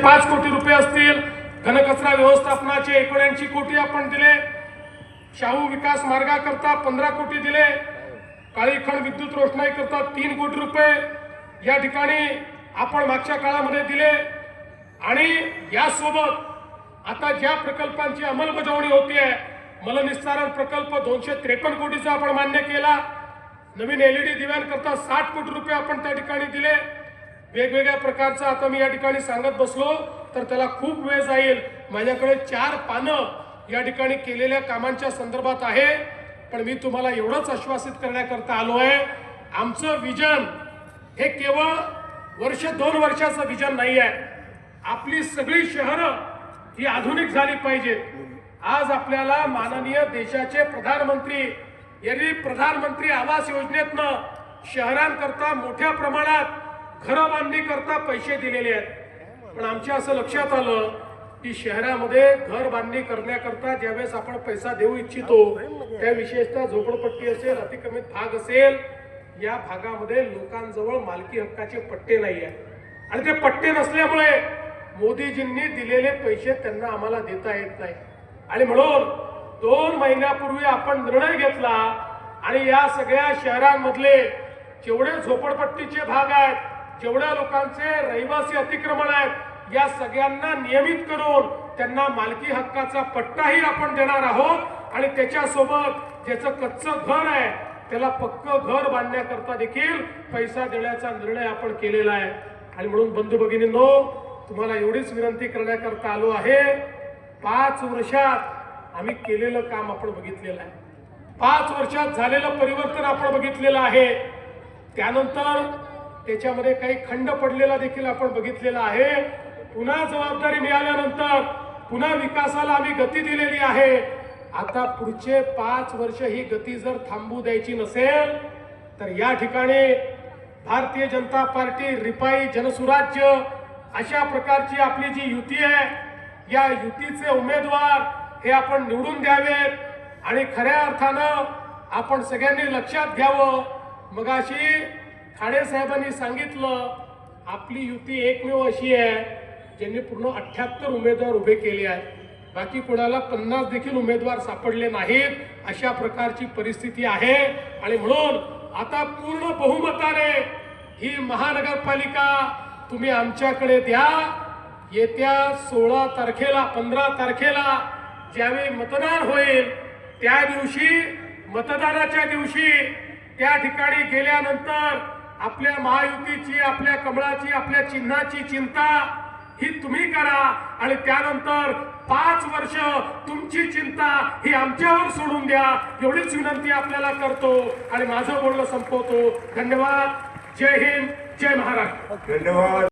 5 कोटी रुपये असतील, घनकचरा व्यवस्थापनाचे 79 कोटी आपण दिले, शाहू विकास मार्गाकरता 15 कोटी दिले, काळीखंड विद्युत रोषणाई करता 3 कोटी रुपये या ठिकाणी आपण मागच्या काळामध्ये दिले। आणि यासोबत आता ज्या प्रकल्पांची अंमलबजावणी होतीये, मलनिस्सारण प्रकल्प 253 कोटीचा आपण मान्य केला, नवीन LED दिव्यांकरता 60 कोटी रुपये आपण त्या ठिकाणी दिले। वेगवेगळ्या प्रकारचा आता मी या ठिकाणी सांगत बसलो तर त्याला खूप वेळ जाईल, माझ्याकडे 4 पानं या ठिकाणी केलेल्या कामांच्या संदर्भात आहे। पण मी तुम्हाला एवढंच आश्वासित करण्याकरता आलो आहे, आमचं विजन हे केवळ वर्ष 2 वर्षाचं विजन नाही आहे। आपली सगळी शहरं ही आधुनिक झाली पाहिजेत। आज आपल्याला माननीय देशाचे प्रधानमंत्री यांनी प्रधानमंत्री आवास योजनेतनं शहरांकरता मोठ्या प्रमाणात घरं बांधणी करता पैसे दिलेले आहेत। पण आमच्या असं लक्षात आलं की शहरामध्ये घर बांधणी करण्याकरता ज्यावेळेस आपण पैसा देऊ इच्छितो, त्या विशेषतः झोपडपट्टी असेल, अतिक्रमित भाग असेल, या भागामध्ये लोकांजवळ मालकी हक्काचे पट्टे नाही आहेत। आणि ते पट्टे नसल्यामुळे मोदीजींनी दिलेले पैसे त्यांना आम्हाला देता येत नाही। आणि म्हणून 2 महिन्यापूर्वी आपण निर्णय घेतला आणि या सगळ्या शहरांमधले जेवढे झोपडपट्टीचे भाग आहेत, जेवढ्या लोकांचे रहिवासी अतिक्रमण आहेत, या सगळ्यांना नियमित करून त्यांना मालकी हक्काचा पट्टाही आपण देणार आहोत। आणि त्याच्यासोबत ज्याचं कच्चं घर आहे त्याला पक्कं घर बांधण्याकरता देखील पैसा देण्याचा निर्णय आपण केलेला आहे। आणि म्हणून बंधू भगिनींनो, तुम्हाला एवढीच विनंती करण्याकरता आलो आहे, 5 वर्षात आम्ही केलेलं काम आपण बघितलेलं आहे, 5 वर्षात झालेलं परिवर्तन आपण बघितलेलं आहे। त्यानंतर त्याच्यामध्ये काही खंड पडलेला देखील आपण बघितलेला आहे। पुन्हा जबाबदारी मिळाल्यानंतर पुन्हा विकासाला आम्ही गती दिलेली आहे। आता पुढचे 5 वर्ष ही गती जर थांबू द्यायची नसेल तर या ठिकाणी भारतीय जनता पार्टी, रिपाई, जनसुराज्य अशा प्रकारची आपली जी युती आहे, या युतीचे उमेदवार हे आपण निवडून द्यावेत। आणि खऱ्या अर्थानं आपण सगळ्यांनी लक्षात घ्यावं, मगाशी ठाणे साहेबांनी सांगितलं, आपली युती एकमेव अशी आहे ज्यांनी पूर्ण 78 उमेदवार उभे केले आहेत, बाकी कोणाला 50 देखील उमेदवार सापडले नाहीत, अशा प्रकारची परिस्थिती आहे। आणि म्हणून आता पूर्ण बहुमताने ही महानगरपालिका तुम्ही आमच्याकडे द्या। येत्या 16 तारखेला 15 तारखेला ज्यावेळी मतदान होईल, त्या दिवशी, मतदानाच्या दिवशी त्या ठिकाणी गेल्यानंतर आपल्या महायुतीची, आपल्या कमळाची, आपल्या चिन्हाची चिंता ही तुम्ही करा। आणि त्यानंतर 5 वर्ष तुमची चिंता ही आमच्यावर सोडून द्या, एवढीच विनंती आपल्याला करतो आणि माझं बोलणं संपवतो। धन्यवाद। जय हिंद, जय महाराष्ट्र। धन्यवाद।